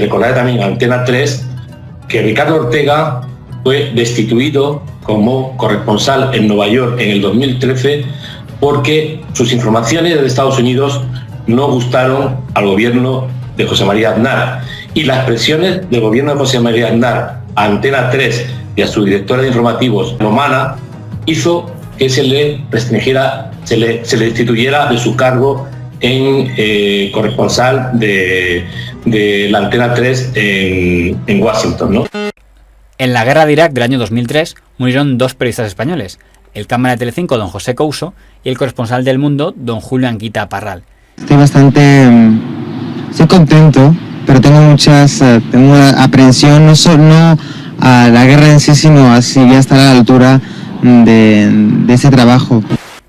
Recordaré también a Antena 3 que Ricardo Ortega fue destituido como corresponsal en Nueva York en el 2013 porque sus informaciones de Estados Unidos no gustaron al gobierno de José María Aznar. Y las presiones del gobierno de José María Aznar a Antena 3 y a su directora de informativos, Romana, hizo que se le restringiera, se le destituyera de su cargo en corresponsal de la Antena 3 en Washington, ¿no? En la guerra de Irak del año 2003 murieron 2 periodistas españoles, el cámara de Telecinco, don José Couso, y el corresponsal del Mundo, don Julio Anguita Parral. Estoy contento, pero tengo una aprensión, no a la guerra en sí, sino a si voy a estar a la altura de ese trabajo.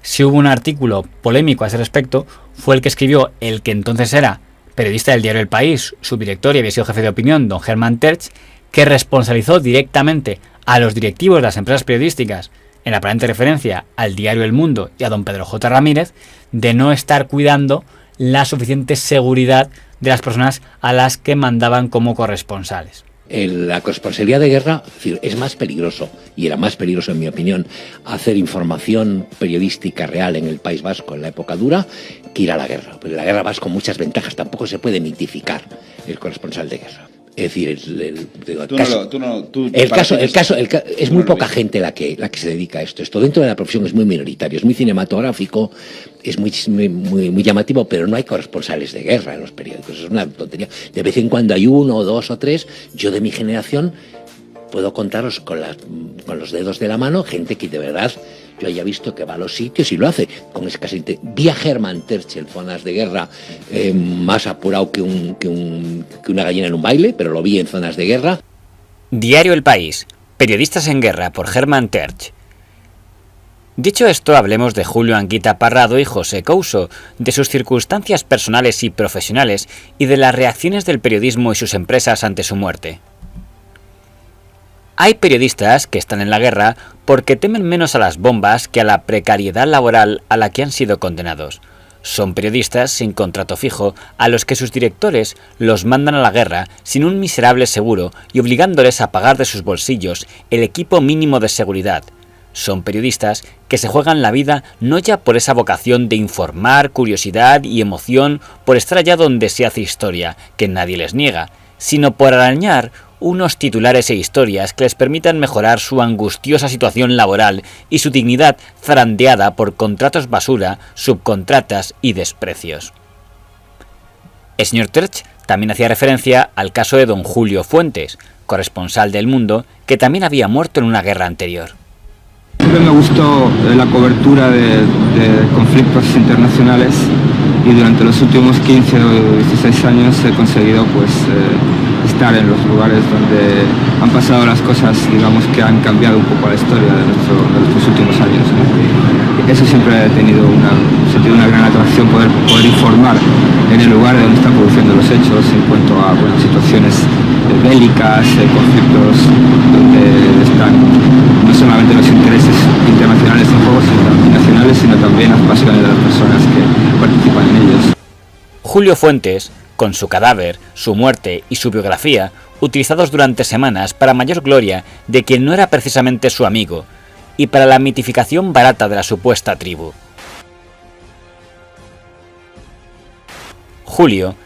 Si hubo un artículo polémico a ese respecto, fue el que escribió el que entonces era periodista del diario El País, subdirector y había sido jefe de opinión, don Hermann Tertsch, que responsabilizó directamente a los directivos de las empresas periodísticas, en aparente referencia al diario El Mundo y a don Pedro J. Ramírez, de no estar cuidando la suficiente seguridad de las personas a las que mandaban como corresponsales. La corresponsalía de guerra es más peligroso, y era más peligroso en mi opinión, hacer información periodística real en el País Vasco en la época dura que ir a la guerra. Porque la guerra vas con muchas ventajas, tampoco se puede mitificar el corresponsal de guerra. Es decir, es muy poca gente la que se dedica a esto. Esto dentro de la profesión es muy minoritario, es muy cinematográfico, es muy llamativo, pero no hay corresponsales de guerra en los periódicos. Es una tontería. De vez en cuando hay 1, 2 o 3. Yo de mi generación puedo contaros con los dedos de la mano gente que de verdad yo haya visto que va a los sitios y lo hace con escasa intensidad. Vi a Hermann Tertsch en zonas de guerra más apurado que una gallina en un baile, pero lo vi en zonas de guerra. Diario El País, periodistas en guerra, por Hermann Tertsch. Dicho esto, hablemos de Julio Anguita Parrado y José Couso, de sus circunstancias personales y profesionales y de las reacciones del periodismo y sus empresas ante su muerte. Hay periodistas que están en la guerra porque temen menos a las bombas que a la precariedad laboral a la que han sido condenados. Son periodistas sin contrato fijo a los que sus directores los mandan a la guerra sin un miserable seguro y obligándoles a pagar de sus bolsillos el equipo mínimo de seguridad. Son periodistas que se juegan la vida no ya por esa vocación de informar, curiosidad y emoción por estar allá donde se hace historia, que nadie les niega, sino por arañar unos titulares e historias que les permitan mejorar su angustiosa situación laboral y su dignidad zarandeada por contratos basura, subcontratas y desprecios. El señor Tertsch también hacía referencia al caso de don Julio Fuentes, corresponsal del Mundo, que también había muerto en una guerra anterior. Siempre me gustó la cobertura de conflictos internacionales y durante los últimos 15 o 16 años he conseguido estar en los lugares donde han pasado las cosas, digamos, que han cambiado un poco la historia de nuestros últimos años, ¿no? Eso siempre he sentido una gran atracción, poder informar en el lugar donde están produciendo los hechos en cuanto a situaciones bélicas, conflictos donde están no solamente los intereses internacionales en juego, sino nacionales, sino también las pasiones de las personas que participan en ellos. Julio Fuentes, con su cadáver, su muerte y su biografía, utilizados durante semanas para mayor gloria de quien no era precisamente su amigo, y para la mitificación barata de la supuesta tribu. Julio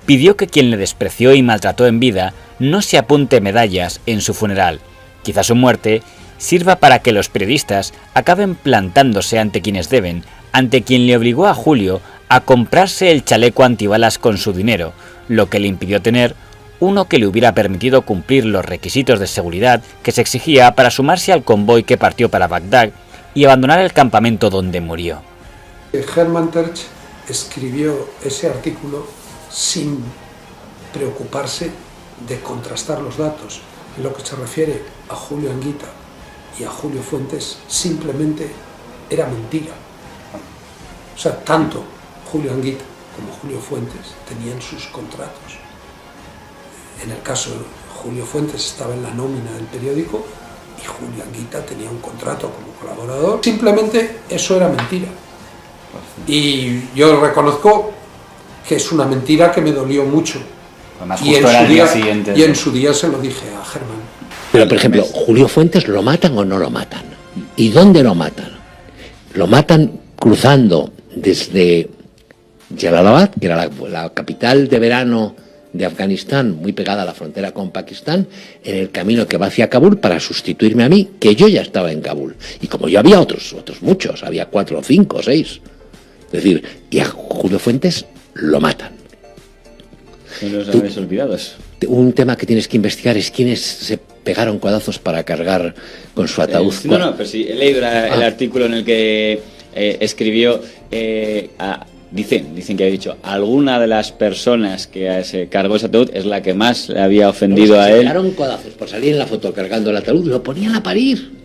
pidió que quien le despreció y maltrató en vida no se apunte medallas en su funeral. Quizá su muerte sirva para que los periodistas acaben plantándose ante quienes deben, ante quien le obligó a Julio a comprarse el chaleco antibalas con su dinero, lo que le impidió tener uno que le hubiera permitido cumplir los requisitos de seguridad que se exigía para sumarse al convoy que partió para Bagdad y abandonar el campamento donde murió. Hermann Tertsch escribió ese artículo sin preocuparse de contrastar los datos. En lo que se refiere a Julio Anguita y a Julio Fuentes, simplemente era mentira. O sea, tanto Julio Anguita como Julio Fuentes tenían sus contratos. En el caso de Julio Fuentes estaba en la nómina del periódico y Julio Anguita tenía un contrato como colaborador. Simplemente eso era mentira. Y yo reconozco que es una mentira que me dolió mucho Además, justo era el día siguiente. Y en su día se lo dije a Germán. Pero, por ejemplo, Julio Fuentes, ¿lo matan o no lo matan? ¿Y dónde lo matan? Lo matan cruzando desde Jalalabad, que era la capital de verano de Afganistán, muy pegada a la frontera con Pakistán, en el camino que va hacia Kabul para sustituirme a mí, que yo ya estaba en Kabul. Y como yo había otros muchos, había 4, 5, 6. Es decir, y a Julio Fuentes lo matan. No los habéis olvidado. Un tema que tienes que investigar es quiénes se pegaron codazos para cargar con su ataúd. No, pero sí, he leído el artículo en el que escribió... Dicen que ha dicho, alguna de las personas que se cargó ese ataúd es la que más le había ofendido a él. Se pegaron codazos por salir en la foto cargando el ataúd, lo ponían a parir.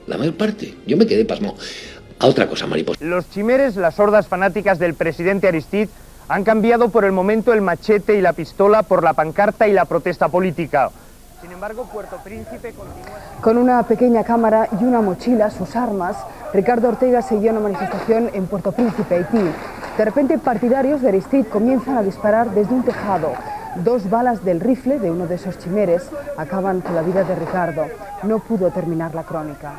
La mayor parte. Yo me quedé pasmado. A otra cosa, mariposa. Los chimeres, las hordas fanáticas del presidente Aristide, han cambiado por el momento el machete y la pistola por la pancarta y la protesta política. Sin embargo, Puerto Príncipe continúa... Con una pequeña cámara y una mochila, sus armas, Ricardo Ortega seguía una manifestación en Puerto Príncipe, Haití. De repente, partidarios de Aristide comienzan a disparar desde un tejado. 2 balas del rifle de uno de esos chimeres acaban con la vida de Ricardo. No pudo terminar la crónica.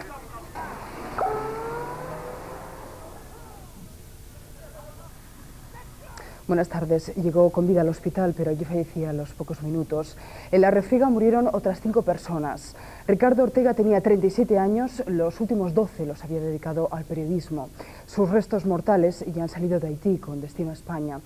Buenas tardes. Llegó con vida al hospital, pero allí fallecía a los pocos minutos. En la refriega murieron otras 5 personas. Ricardo Ortega tenía 37 años, los últimos 12 los había dedicado al periodismo. Sus restos mortales ya han salido de Haití con destino a España.